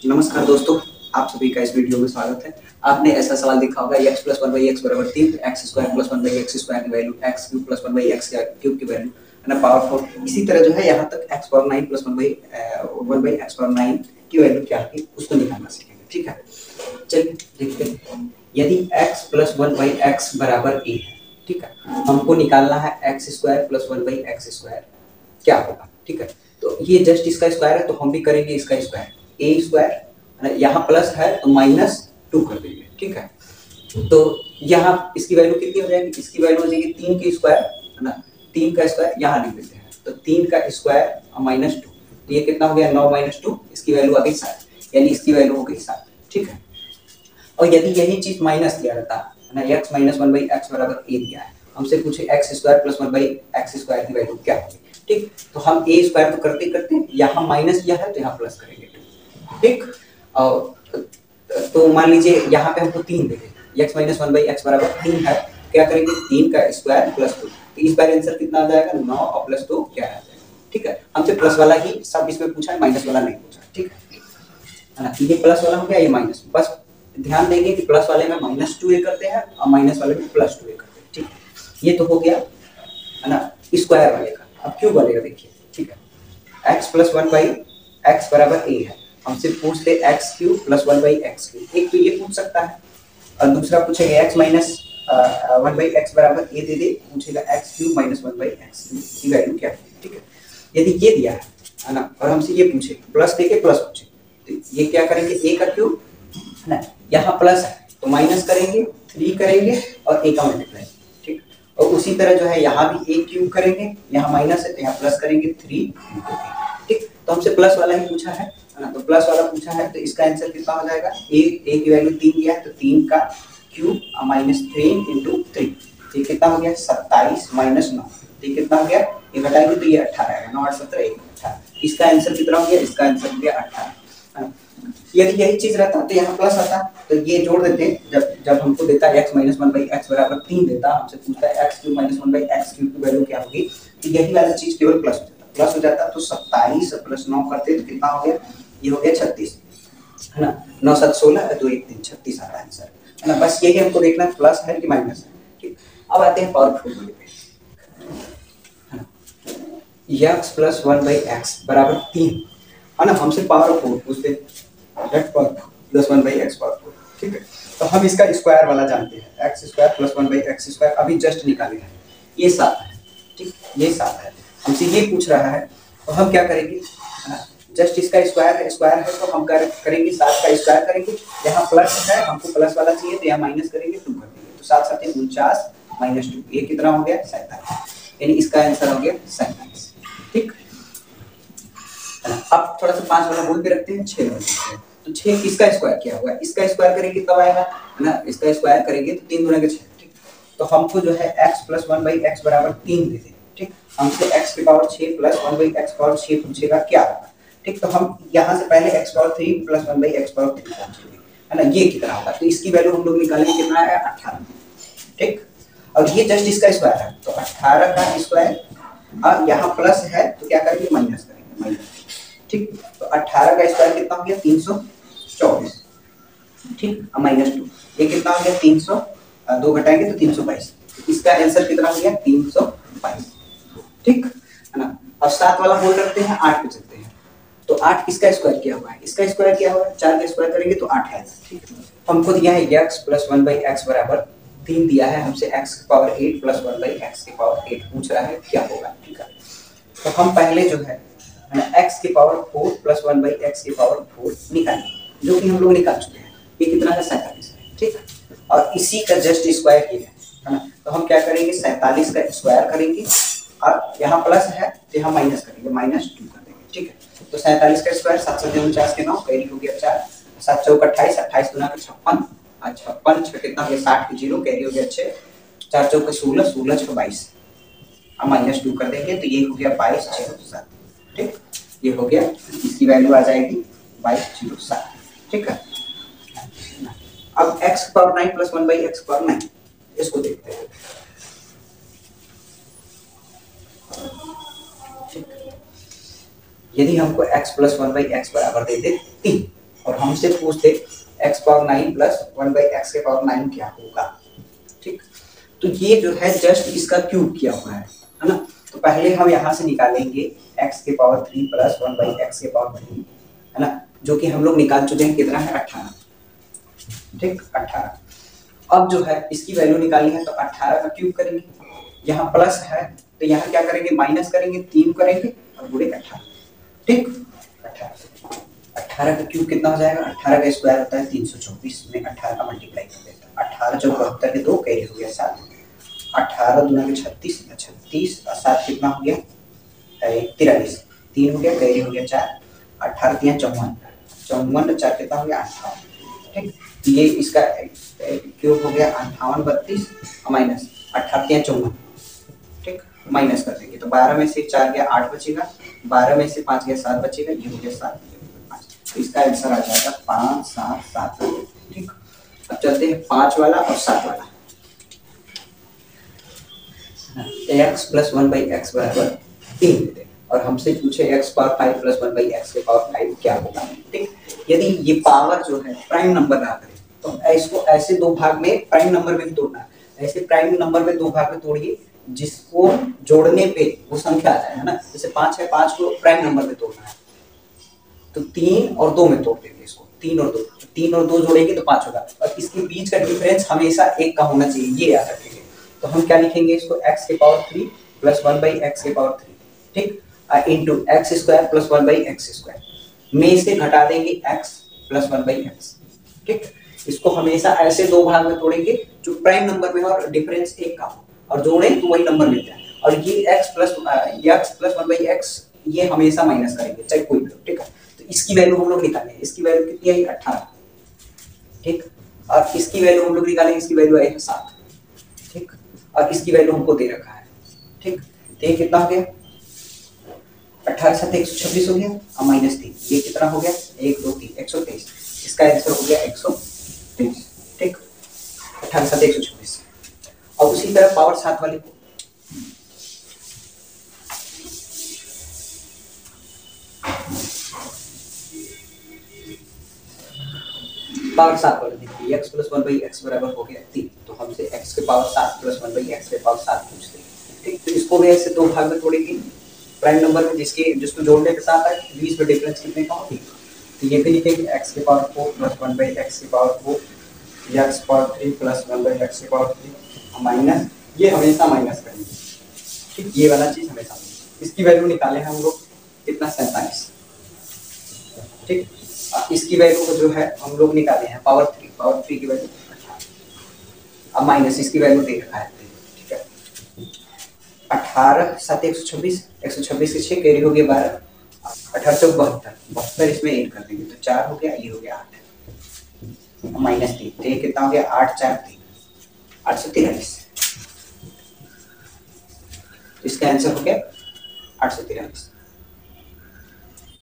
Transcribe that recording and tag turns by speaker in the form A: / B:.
A: नमस्कार दोस्तों, आप सभी का इस वीडियो में स्वागत है। आपने ऐसा सवाल देखा होगा x plus one by x बराबर 3, x square plus one by x square की value, x cube plus one by x cube की वैल्यू है ना, पावर 4। इसी तरह जो है यहाँ तक x power 9 plus one by x power 9 की वैल्यू क्या है उसको निकालना सीखेंगे। ठीक है, चलिए देखते हैं। यदि x plus one by x बराबर a है, ठीक है, हमको निकालना है x square plus one by x square क्या होगा। ठीक है, तो ये जस्ट इसका स्क्वायर है तो हम भी करेंगे इसका स्क्वायर, ए स्क्वायर यहाँ प्लस है तो -2 कर देंगे। ठीक है, तो यहाँ इसकी वैल्यू कितनी हो जाएगी, इसकी वैल्यू हो जाएगी 3 की स्क्वायर है ना, 3 का स्क्वायर यहाँ लिख देते हैं तो 3 का स्क्वायर -2, तो ये कितना हो गया 9 - 2, इसकी वैल्यू आ गई 7, यानी इसकी वैल्यू हो गई 7। ठीक है, और यदि यही चीज माइनस दिया रहता है ना, x minus one by x बराबर a दिया है, हमसे पूछे x square plus one by x square की वैल्यू क्या होगी। ठीक, तो हम a स्क्वायर तो करते करते यहाँ माइनस दिया है तो यहाँ प्लस करेंगे 2। ठीक, और तो मान लीजिए यहाँ पे हमको 3 दे दे, x minus one by x बराबर 3 है, क्या करेंगे 3 का स्क्वायर प्लस 2, तो इस बार आंसर कितना आ जाएगा 9 और प्लस 2 क्या आ जाएगा। ठीक है, हमसे प्लस वाला ही सब इसमें पूछा है, माइनस वाला नहीं पूछा। ठीक है ना, ये प्लस वाला हो गया, ये माइनस, बस ध्यान देंगे कि प्लस वाले में -2a करते हैं और माइनस वाले में +2a करते हैं। ठीक, ये तो हो गया है ना स्क्वायर वाले का। अब क्यूब वाले का देखिए। ठीक है, x plus one by x बराबर a है, हमसे पूछते x cube plus one by x cube, एक तो ये पूछ सकता है और दूसरा पूछेगा x minus one by x बराबर a दे दे, पूछेगा x cube minus one by x cube की वैल्यू क्या है। ठीक है, यदि ये दिया है ना और हमसे ये पूछे प्लस दे के प्लस पूछे, तो ये क्या करेंगे a का क्यूब है ना, यहाँ प्लस है तो माइनस करेंगे, 3 करेंगे और a का मल्टीप्लाई। ठीक, और उसी तरह जो है यहाँ भी a क्यूब करेंगे, यहाँ माइनस है तो यहाँ प्लस करेंगे 3। ठीक, तो हमसे प्लस वाला ही पूछा है ना, तो प्लस वाला पूछा है तो इसका आंसर कितना हो जाएगा, a की वैल्यू 3 दिया है तो 3 का क्यूब -3 × 3, ये कितना हो गया 27 - 9, ये कितना हो गया, ये घटाएंगे तो ये 18 है, 9 8 17 18, इसका आंसर कितना हो गया, इसका आंसर हो गया 18। यदि यही चीज रहता तो यहाँ प्लस आता तो ये जोड़ देते, जब हमको देता है x minus one by x बराबर 3 देता, हमसे पूछता है x cube minus one by x cube की वैल्यू क्या होगी, तो यही वाला चीज केवल प्लस हो जाता तो 27 प्लस 9 करते तो कितना हो गया, ये हो गया 36 है ना, 9 7 16 2 1 3 36 आता है आंसर है ना। बस यही हमको देखना है प्लस है कि माइनस है। ठीक, अब आते हैं पावरफुल वाले पे है ना, x plus one by x बराबर 3 है ना, हमसे पावर 4 पूछते x plus one by x power 4। ठीक है, तो हम इसका स्क्वायर वाला जानते हैं, x square plus one by x square अभी जस्ट निकाले हैं, ये 7 है। ठीक, ये 7 है, हमसे ये पूछ रहा है तो हम क्या करेंगे, जस्ट इसका स्क्वायर है तो हम करेंगे 7 का स्क्वायर करेंगे, यहाँ प्लस है हमको प्लस वाला चाहिए तो यहाँ माइनस करेंगे 2 कर देंगे, तो 7 7 49 - 2, ये कितना हो गया 47, यानी इसका आंसर हो गया 47। ठीक, अब थोड़ा सा 5 वाला बोल के रखते हैं, 6 वाला, तो 6 किसका स्क्वायर किया हुआ है, इसका स्क्वायर करेंगे तब आएगा है ना, इसका स्क्वायर करेंगे तो 3 × 6। ठीक, तो हमको जो है x plus one by x बराबर 3 दे दे। ठीक, हमसे x की power 6 plus one by x power 6 पूछेगा क्या होगा। ठीक, तो हम यहाँ से पहले x power 3 plus one by x power 3 पूछेंगे है ना, ये कितना होगा, तो इसकी वैल्यू हम लोग निकालेंगे कितना है 18। ठीक, और ये जस्ट इसका स्क्वायर है तो 18 का स्क्वायर, और यहाँ प्लस है तो क्या करेंगे माइनस करेंगे माइनस। ठीक, तो 18 का स्क्वायर कितना हो गया 324। ठीक, और -2, ये कितना हो गया 300, 2 घटाएंगे तो 322, इसका आंसर कितना हो गया 322। ठीक है ना, अब 7 वाला बोल रखते हैं, 8 पे चलते हैं, तो 8 किसका स्क्वायर किया हुआ है, इसका स्क्वायर किया हुआ है, 4 का स्क्वायर करेंगे तो 8 आएगा। ठीक, हमको दिया है x plus one by x बराबर 3 दिया है, हमसे x की power 8 plus one by x की पावर 8 पूछ रहा है क्या होगा। ठीक है, तो हम पहले जो है x की power 4 plus one by x की पावर 4 निकालेंगे, जो कि हम लोग निकाल चुके हैं, ये कितना है 47 है। ठीक, और इसी का जस्ट स्क्वायर किया है ना, तो हम क्या करेंगे 47 का स्क्वायर करेंगे और यहाँ प्लस है तो यहाँ माइनस करेंगे, -2 कर देंगे। ठीक है, तो 47 का स्क्वायर 7 7 49 के 9 कैरी हो गया 4, 7 चौक 28, 28 गुना 56, 56 6 कितना हो गया 60 के 0 कैरी हो गया 6, 4 चौक 16, 16 6 22, अब -2 कर देंगे तो ये हो गया 22 6 7। ठीक, ये हो गया, इसकी वैल्यू आ जाएगी 2207। ठीक है, अब x power 9 plus 1 by x power 9, इसको देखते हैं। यदि हमको x प्लस 1 बाई एक्स बराबर दे दे 3 और हमसे पूछते x power 9 plus 1 by x के पावर 9 क्या होगा। ठीक, तो ये जो है जस्ट इसका क्यूब किया हुआ है ना। तो पहले हम यहाँ से निकालेंगे x के पावर 3 प्लस 1 बाई एक्स के पावर 3, है ना, जो कि हम लोग निकाल चुके हैं, कितना है 18। ठीक, 18। अब जो है इसकी वैल्यू निकालनी है तो 18 का क्यूब करेंगे, यहाँ प्लस है तो यहाँ क्या करेंगे माइनस करेंगे, 3 करेंगे और गुणे 18। ठीक, 18 का क्यूब कितना हो जाएगा, 18 का स्क्वायर होता है 324 में 18 का मल्टीप्लाई कर देता है। 18 जो 72 के 2 कैरी हो गया 7, 18 दूना के 36, 36 और 7 कितना हो गया 43, 3 हो गया कैरी हो गया 4, 18 3 54, 54 4 कितना हो गया 58। ठीक, ये इसका क्यूब हो गया 58 32 माइनस 18 3 54। ठीक, माइनस कर देंगे तो 12 में से 4 गया 8 बचेगा, 12 में से 5 गया 7 बचेगा, ये हो गया 7, तो इसका आंसर आ जाएगा 5 7 7। ठीक, अब चलते हैं 5 वाला और 7 वाला। x प्लस 1 बाई एक्स बराबर 3 और हमसे पूछे x power 5 plus 1 by x के पावर 5 क्या होगा। ठीक, यदि ये पावर जो है प्राइम नंबर ना करे तो इसको ऐसे दो भाग में प्राइम नंबर में भी तोड़ना है, ऐसे प्राइम नंबर में दो भाग में तोड़िए जिसको जोड़ने पे वो संख्या आ जाए, है ना। जैसे 5 है, 5 को प्राइम नंबर में तोड़ना है तो 3 और 2 में तोड़ देंगे इसको, 3 और 2, 3 और 2 जोड़ेंगे तो 5 होगा और इसके बीच का डिफरेंस हमेशा 1 का होना चाहिए, ये याद रखेंगे। तो हम क्या लिखेंगे इसको x के पावर 3 प्लस 1 बाई एक्स के पावर 3, ठीक, into x square plus 1 by x square में से घटा देंगे x प्लस 1 बाई एक्स। ठीक, इसको हमेशा ऐसे दो भाग में तोड़ेंगे जो प्राइम नंबर में और डिफरेंस 1 का हो और जोड़ें तो वही नंबर मिल जाए। और ये x प्लस 1 बाई एक्स ये हमेशा माइनस करेंगे चाहे कोई भी। ठीक है, तो इसकी वैल्यू हम लोग निकालेंगे, इसकी वैल्यू कितनी आई 18। ठीक, और इसकी वैल्यू हम लोग निकालेंगे, इसकी वैल्यू आई है 7। ठीक, और इसकी वैल्यू हमको दे रखा है। ठीक, तो ये कितना हो गया 18 7 126 हो गया और माइनस 3, ये कितना हो गया 1 2 3 123। इसका आंसर हो गया 123। ठीक, 18 7 126। और उसी तरह पावर 7 वाले को पावर 7 वाले देखिए, x प्लस 1 बाई एक्स बराबर हो गया 3, तो हमसे x के पावर 7 प्लस 1 बाई एक्स के पावर 7 पूछते हैं। ठीक, तो इसको भी ऐसे दो भाग में तोड़ेंगे प्राइम नंबर में जिसको जोड़ने के साथ है बीच में डिफरेंस कितने का होगी, तो ये भी लिखेंगे x के पावर 4 प्लस 1 बाई एक्स के पावर 4 या x power 3 plus 1 by x के पावर 3 माइनस, ये हमेशा माइनस करेंगे। ठीक, ये वाला चीज हमेशा, इसकी वैल्यू निकाले हैं हम लोग कितना 47। ठीक, इसकी वैल्यू को जो है हम लोग निकाले हैं पावर 3 की वैल्यू 18। अब माइनस इसकी वैल्यू दे रखा है। ठीक है, 18 7 126, 126 से 6 कैरी हो गया 12, 18 चौक 72, 72 इसमें ऐड कर देंगे तो 4 हो गया, ये हो गया 8 माइनस 3, तो ये कितना हो गया 8 4 3 843। इसका आंसर हो गया 843।